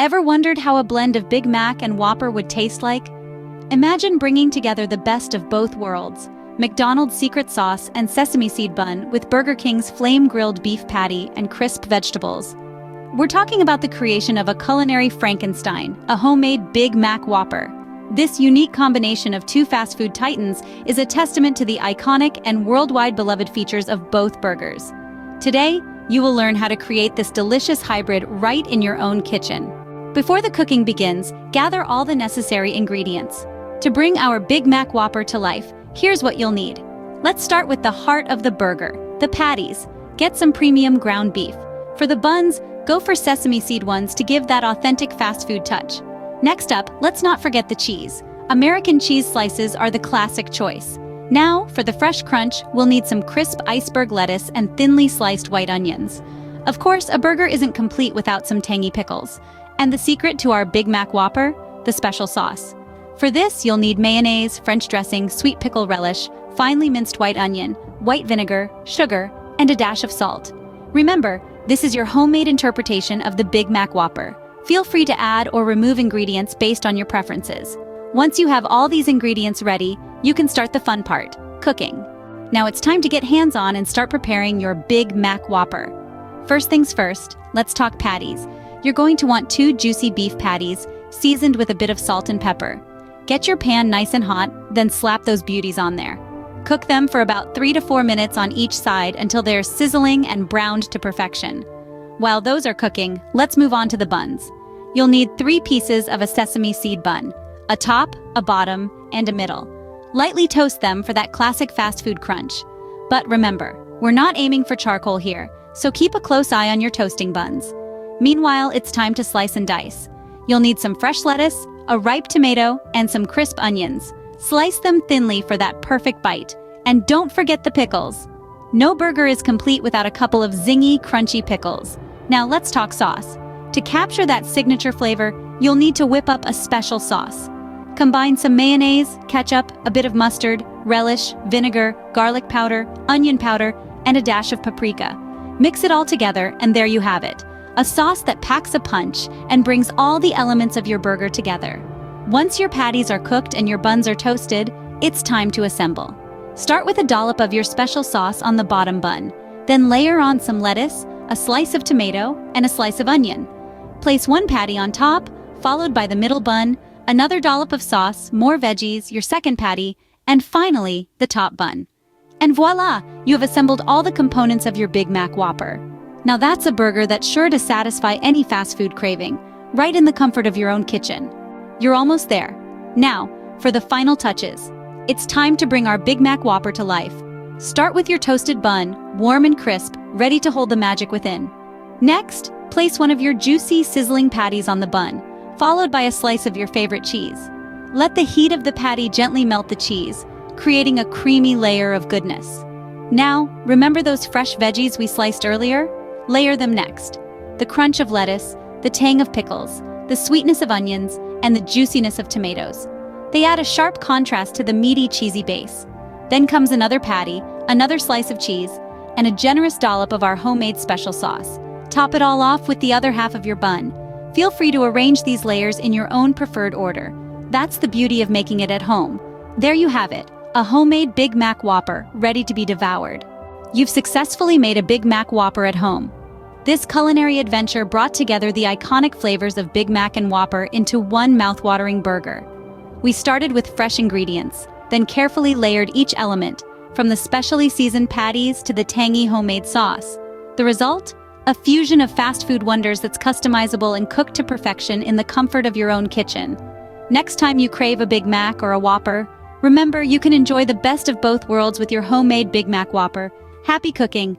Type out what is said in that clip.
Ever wondered how a blend of Big Mac and Whopper would taste like? Imagine bringing together the best of both worlds, McDonald's secret sauce and sesame seed bun with Burger King's flame-grilled beef patty and crisp vegetables. We're talking about the creation of a culinary Frankenstein, a homemade Big Mac Whopper. This unique combination of two fast food titans is a testament to the iconic and worldwide beloved features of both burgers. Today, you will learn how to create this delicious hybrid right in your own kitchen. Before the cooking begins, gather all the necessary ingredients. To bring our Big Mac Whopper to life, here's what you'll need. Let's start with the heart of the burger, the patties. Get some premium ground beef. For the buns, go for sesame seed ones to give that authentic fast food touch. Next up, let's not forget the cheese. American cheese slices are the classic choice. Now, for the fresh crunch, we'll need some crisp iceberg lettuce and thinly sliced white onions. Of course, a burger isn't complete without some tangy pickles. And the secret to our Big Mac Whopper? The special sauce. For this, you'll need mayonnaise, French dressing, sweet pickle relish, finely minced white onion, white vinegar, sugar, and a dash of salt. Remember, this is your homemade interpretation of the Big Mac Whopper. Feel free to add or remove ingredients based on your preferences. Once you have all these ingredients ready, you can start the fun part, cooking. Now it's time to get hands-on and start preparing your Big Mac Whopper. First things first, let's talk patties. You're going to want 2 juicy beef patties, seasoned with a bit of salt and pepper. Get your pan nice and hot, then slap those beauties on there. Cook them for about 3 to 4 minutes on each side until they're sizzling and browned to perfection. While those are cooking, let's move on to the buns. You'll need 3 pieces of a sesame seed bun, a top, a bottom, and a middle. Lightly toast them for that classic fast food crunch. But remember, we're not aiming for charcoal here, so keep a close eye on your toasting buns. Meanwhile, it's time to slice and dice. You'll need some fresh lettuce, a ripe tomato, and some crisp onions. Slice them thinly for that perfect bite. And don't forget the pickles. No burger is complete without a couple of zingy, crunchy pickles. Now let's talk sauce. To capture that signature flavor, you'll need to whip up a special sauce. Combine some mayonnaise, ketchup, a bit of mustard, relish, vinegar, garlic powder, onion powder, and a dash of paprika. Mix it all together, and there you have it. A sauce that packs a punch and brings all the elements of your burger together. Once your patties are cooked and your buns are toasted, it's time to assemble. Start with a dollop of your special sauce on the bottom bun. Then layer on some lettuce, a slice of tomato, and a slice of onion. Place one patty on top, followed by the middle bun, another dollop of sauce, more veggies, your second patty, and finally, the top bun. And voila! You have assembled all the components of your Big Mac Whopper. Now that's a burger that's sure to satisfy any fast food craving, right in the comfort of your own kitchen. You're almost there. Now, for the final touches. It's time to bring our Big Mac Whopper to life. Start with your toasted bun, warm and crisp, ready to hold the magic within. Next, place one of your juicy, sizzling patties on the bun, followed by a slice of your favorite cheese. Let the heat of the patty gently melt the cheese, creating a creamy layer of goodness. Now, remember those fresh veggies we sliced earlier? Layer them next. The crunch of lettuce, the tang of pickles, the sweetness of onions, and the juiciness of tomatoes. They add a sharp contrast to the meaty, cheesy base. Then comes another patty, another slice of cheese, and a generous dollop of our homemade special sauce. Top it all off with the other half of your bun. Feel free to arrange these layers in your own preferred order. That's the beauty of making it at home. There you have it, a homemade Big Mac Whopper, ready to be devoured. You've successfully made a Big Mac Whopper at home. This culinary adventure brought together the iconic flavors of Big Mac and Whopper into one mouthwatering burger. We started with fresh ingredients, then carefully layered each element, from the specially seasoned patties to the tangy homemade sauce. The result? A fusion of fast food wonders that's customizable and cooked to perfection in the comfort of your own kitchen. Next time you crave a Big Mac or a Whopper, remember you can enjoy the best of both worlds with your homemade Big Mac Whopper. Happy cooking!